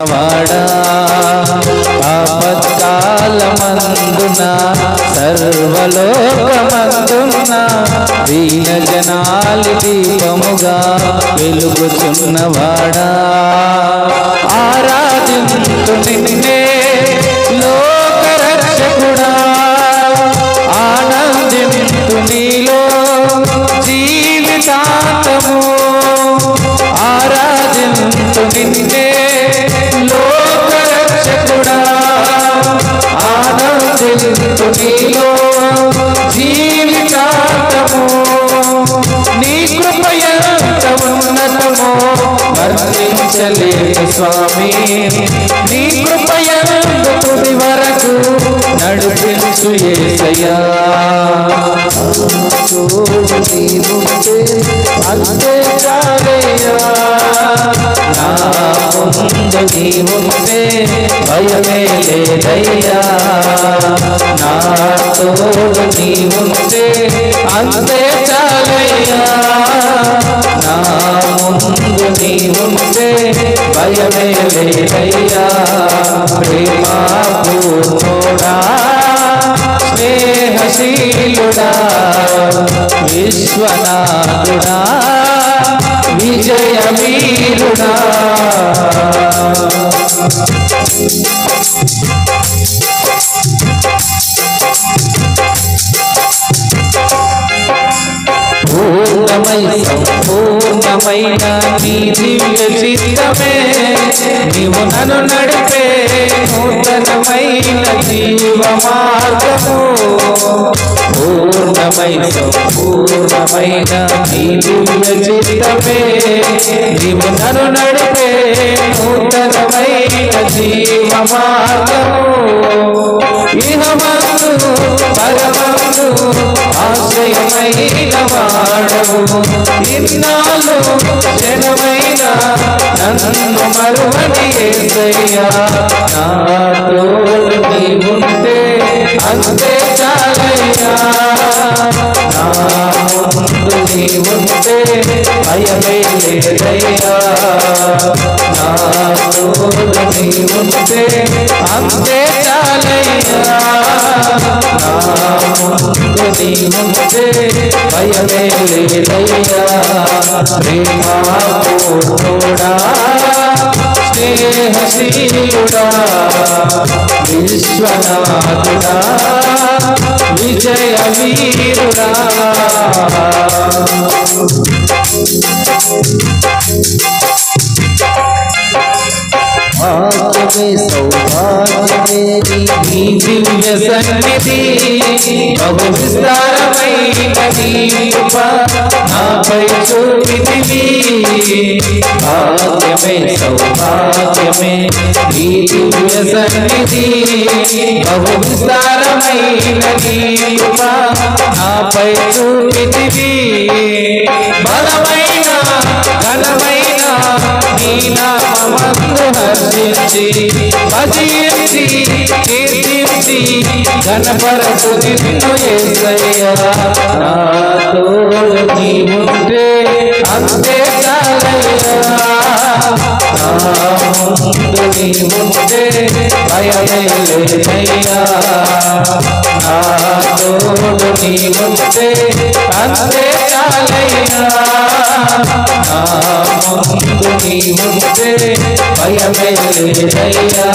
వాడా ఆపత్కాలమందున సర్వలోకమందున దీన జనాలి దీపముగా వెలుగుచున్నవాడా ఆరాధింతు నిన్నే లోకరక్షకుడా ఆనందింతు నీలో జీవితాంతము ఆరాధింతు నిన్నే లోకరక్షకుడా ఆనందింతు నీలో జీవితాంతము నీ కృపయంత ఉన్నతమో వర్ణించలేము స్వామి నీ కృపయంత తుది వరకు నడిపించు యేసయ్యా అంతే చాలయ్యా నా ముందు నీవుంటే భయమే లేదయ్యా నా తోడు నీవుంటే అంతే చాలయ్యా నా ముందు నీవుంటే భయమే లేదయ్యా ప్రేమా పూర్ణుడా స్నేహశీలుడా విశ్వనాథుడా విజయ వీరుడా పూర్ణమైన నీ దివ్య చిత్తమే నీవు నన్ను నడిపే నూతనమైన జీవ మార్గము పూర్ణమైన నీ దివ్య చిత్తమే నీవు నన్ను నడిపే నూతనమైన జీవ మార్గము ఇహమందు పరమందు ఆశ్రయమైన వాడవు ఇన్నాళ్ళు జనమైన నన్ను మరువని యేసయ్యా నా తోడు నీవుంటే అంతే చాలయ్యా నా ముందు నీవుంటే భయమే లేదయ్యా నా తోడు నీవుంటే అంతే చాలయ్యా నా ముందు నీవుంటే భయమే లేదయ్యా ప్రేమా పూర్ణుడా స్నేహశీలుడా విశ్వనాథుడా విజయ వీరుడా భాగ్యమే సౌభాగ్యమే నీ దివ్య సన్నిధి బహు విస్తారమైన నీ కృప నాపై చూపితివి భాగ్యమే సౌభాగ్యమే నీ దివ్య సన్నిధి బహు విస్తారమైన నీ కృప నాపై చూపితివి బలమైన ఘనమైన నీ నామమందు హర్షించి భజించి కీర్తించి ఘనపరచు నిన్ను యేసయ్యా నా తోడు నీవుంటే అంతే చాలయ్యా నా ముందు నీవుంటే భయమే లేదయ్యా నా తోడు నీవుంటే అంతే చాలయ్యా నా ముందు నీవుంటే భయమే లేదయ్యా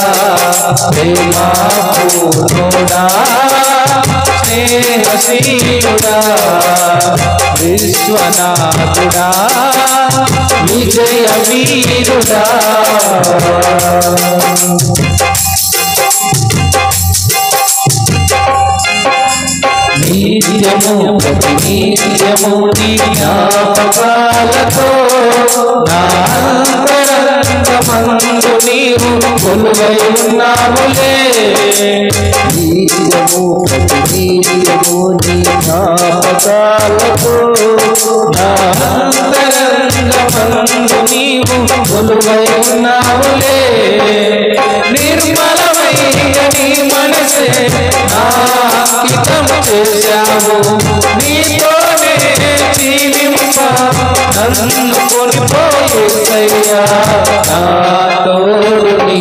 ప్రేమా పూర్ణుడా స్నేహశీలుడా విశ్వనాథుడా విజయ వీరుడా నిత్యము ప్రతినిత్యము నీ జ్ఞాపకాలతో నా అంతరంగమందు నీవు కొలువై ఉన్నావులే నిత్యము ప్రతినిత్యము నీ జ్ఞాపకాలతో నా అంతరంగమందు నీవు కొలువై ఉన్నావులే నిర్మలమైన నీ మనసే నాకితం చేశావు నీతోనే జీవింప నన్ను కొనిపోయేసయ్యా నా తోడు నీ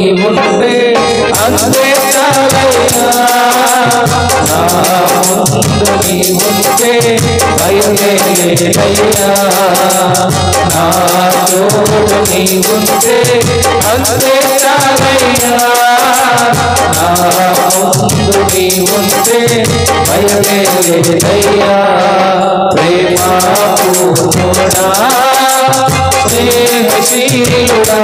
నీవుంటే అంతే చాలయ్యా నా ముందు నీవుంటే భయమే లేదయ్యా ప్రేమ పూర్ణుడా స్నేహశీలుడా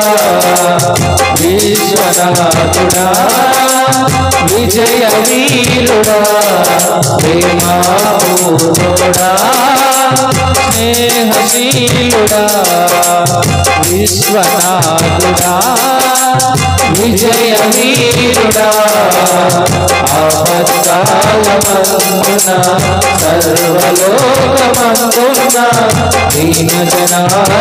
విశ్వనాథుడా విజయ వీరుడా ప్రేమ పూర్ణుడా స్నేహశీలుడా విశ్వనాథుడా విజయ వీరుడా ఆపత్కాలమందున సర్వలోకమందున దీన జనాల